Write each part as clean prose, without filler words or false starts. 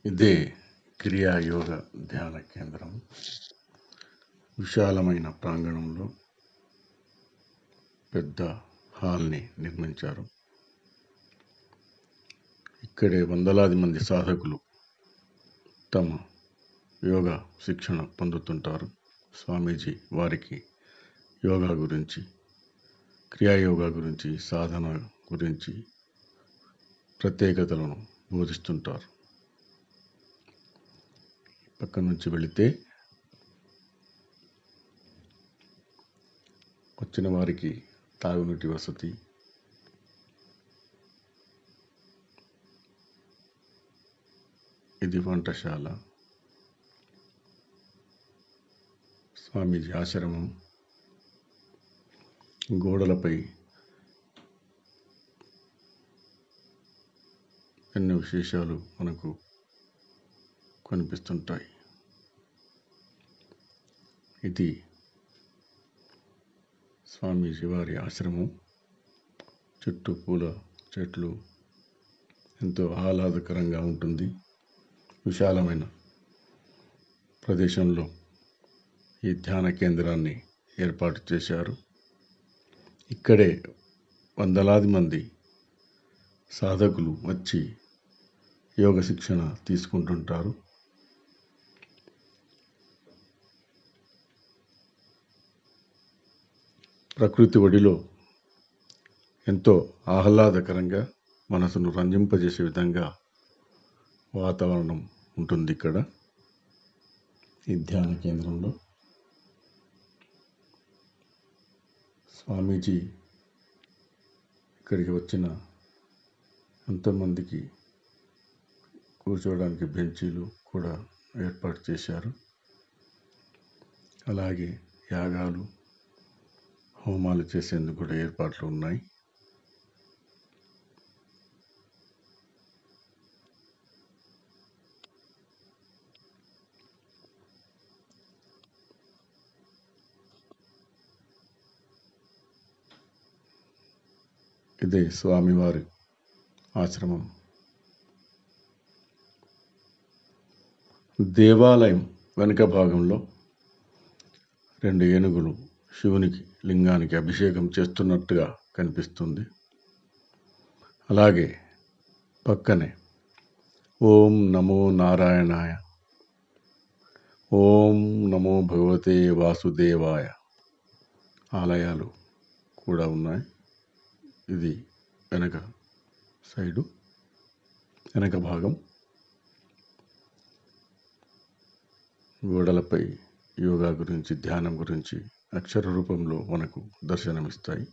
ఇదే క్రియా యోగ ధ్యాన కేంద్రం. విశాలమైన ప్రాంగణంలో పెద్ద హాల్ని నిర్మించారు. ఇక్కడే వందలాది మంది సాధకులు తమ యోగా శిక్షణ పొందుతుంటారు. స్వామీజీ వారికి యోగా గురించి, క్రియాయోగా గురించి, సాధన గురించి ప్రత్యేకతలను బోధిస్తుంటారు. పక్క నుంచి వెళితే వచ్చిన వారికి తాగునీటి వసతి, ఇది వంటశాల, స్వామీజీ ఆశ్రమం. గోడలపై ఎన్నో విశేషాలు మనకు కనిపిస్తుంటాయి. ఇది స్వామీజీ వారి ఆశ్రమం. చుట్టూ పూల చెట్లు, ఎంతో ఆహ్లాదకరంగా ఉంటుంది. విశాలమైన ప్రదేశంలో ఈ ధ్యాన కేంద్రాన్ని ఏర్పాటు చేశారు. ఇక్కడే వందలాది మంది సాధకులు వచ్చి యోగ శిక్షణ తీసుకుంటుంటారు. ప్రకృతి ఒడిలో ఎంతో ఆహ్లాదకరంగా మనసును రంజింపజేసే విధంగా వాతావరణం ఉంటుంది ఇక్కడ ఈ ధ్యాన కేంద్రంలో. స్వామీజీ ఇక్కడికి వచ్చిన ఎంతోమందికి కూర్చోవడానికి బెంచీలు కూడా ఏర్పాటు చేశారు. అలాగే యాగాలు, హోమాలు చేసేందుకు కూడా ఏర్పాట్లు ఉన్నాయి. ఇదే స్వామివారి ఆశ్రమం. దేవాలయం వెనుక భాగంలో 2 ఏనుగులు శివునికి లింగానికి అభిషేకం చేస్తున్నట్టుగా కనిపిస్తుంది. అలాగే పక్కనే ఓం నమో నారాయణాయ, ఓం నమో భగవతే వాసుదేవాయ ఆలయాలు కూడా ఉన్నాయి. ఇది వెనక సైడు, వెనక భాగం. గోడలపై యోగా గురించి, ధ్యానం గురించి అక్షర రూపంలో మనకు దర్శనమిస్తాయి.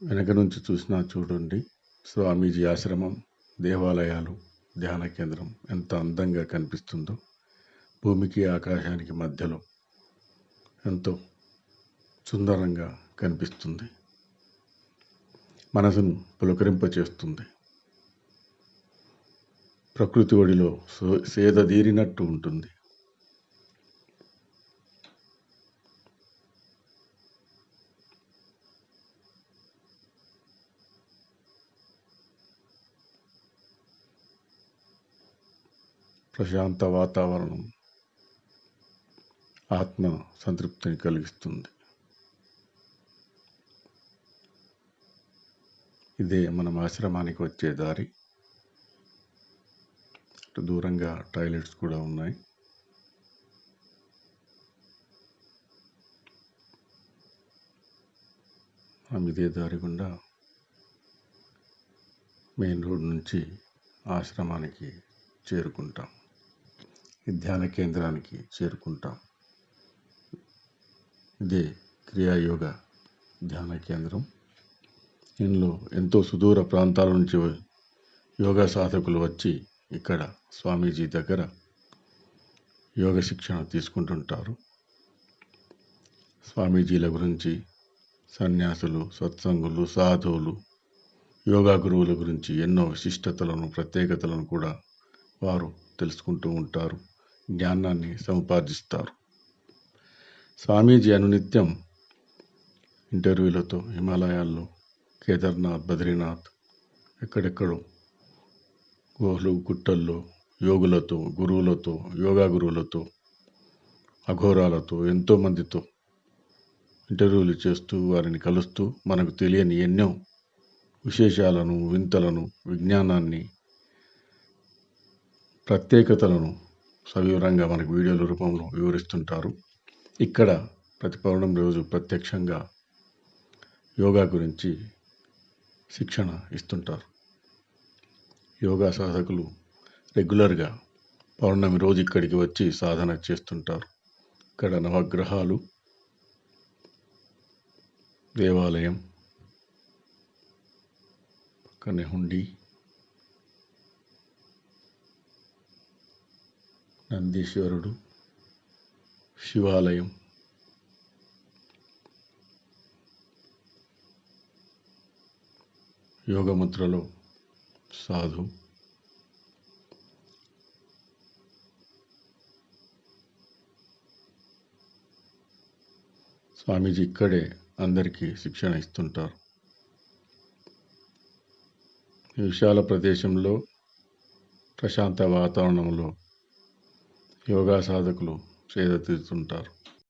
వెనక నుంచి చూసినా చూడండి, స్వామీజీ ఆశ్రమం, దేవాలయాలు, ధ్యాన కేంద్రం ఎంత అందంగా కనిపిస్తుందో. భూమికి ఆకాశానికి మధ్యలో ఎంతో సుందరంగా కనిపిస్తుంది. మనసును పులకరింపచేస్తుంది. ప్రకృతి ఒడిలో సేదదీరినట్టు ఉంటుంది. ప్రశాంత వాతావరణం ఆత్మ సంతృప్తిని కలిగిస్తుంది. ఇదే మనం ఆశ్రమానికి వచ్చే దారి. దూరంగా టాయిలెట్స్ కూడా ఉన్నాయి. ఇదే దారి గుండా మెయిన్ రోడ్ నుంచి ఆశ్రమానికి చేరుకుంటాం, ఈ ధ్యాన కేంద్రానికి చేరుకుంటాం. ఇదే క్రియాయోగ ధ్యాన కేంద్రం. ఇందులో ఎంతో సుదూర ప్రాంతాల నుంచి యోగా సాధకులు వచ్చి ఇక్కడ స్వామీజీ దగ్గర యోగ శిక్షణ తీసుకుంటుంటారు. స్వామీజీల గురించి, సన్యాసులు, సత్సంగులు, సాధువులు, యోగా గురువుల గురించి ఎన్నో విశిష్టతలను, ప్రత్యేకతలను కూడా వారు తెలుసుకుంటూ ఉంటారు, జ్ఞానాన్ని సముపార్జిస్తారు. స్వామీజీ అనునిత్యం ఇంటర్వ్యూలతో హిమాలయాల్లో, కేదార్నాథ్, బద్రీనాథ్, ఎక్కడెక్కడో గుహలు గుట్టల్లో యోగులతో గురువులతో యోగా గురువులతో అఘోరాలతో ఎంతోమందితో ఇంటర్వ్యూలు చేస్తూ వారిని కలుస్తూ మనకు తెలియని ఎన్నో విశేషాలను వింతలను విజ్ఞానాన్ని ప్రత్యేకతలను సవివరంగా మనకు వీడియోల రూపంలో వివరిస్తుంటారు. ఇక్కడ ప్రతి పౌర్ణమి రోజు ప్రత్యక్షంగా యోగా గురించి శిక్షణ ఇస్తుంటారు. యోగా సాధకులు రెగ్యులర్గా పౌర్ణమి రోజు ఇక్కడికి వచ్చి సాధన చేస్తుంటారు. ఇక్కడ నవగ్రహాలు, దేవాలయం, పక్కనే హుండీ, నందీశ్వరుడు, శివాలయం, యోగముద్రలో సాధు, స్వామీజీ ఇక్కడే అందరికీ శిక్షణ ఇస్తుంటారు. ఈ విశాల ప్రదేశంలో ప్రశాంత వాతావరణంలో యోగా సాధకులు సేద తీరుతుంటారు.